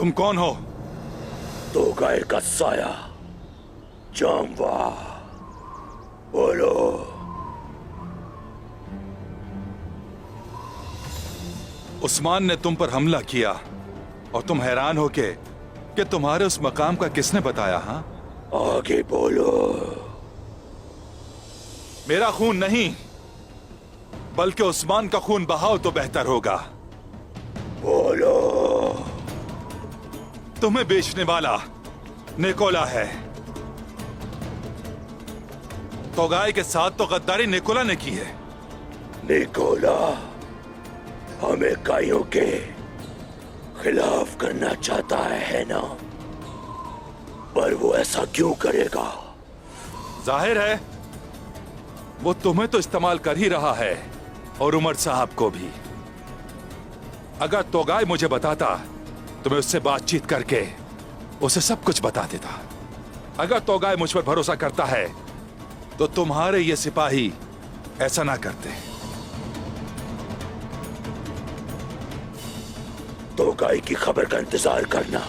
तुम कौन हो? तो गाय का साया जामवा, बोलो। उस्मान ने तुम पर हमला किया और तुम हैरान हो के कि तुम्हारे उस मकाम का किसने बताया? हाँ, आगे बोलो। मेरा खून नहीं बल्कि उस्मान का खून बहाओ तो बेहतर होगा। बोलो। तुम्हें बेचने वाला निकोला है। तो गाय के साथ तो गद्दारी निकोला ने की है। निकोला हमें काइयों के खिलाफ करना चाहता है ना? पर वो ऐसा क्यों करेगा? जाहिर है वो तुम्हें तो इस्तेमाल कर ही रहा है और उमर साहब को भी। अगर तोगाई मुझे बताता तो मैं उससे बातचीत करके उसे सब कुछ बता देता। अगर तोगाई मुझ पर भरोसा करता है तो तुम्हारे ये सिपाही ऐसा ना करते। तो गाय की खबर का इंतजार करना।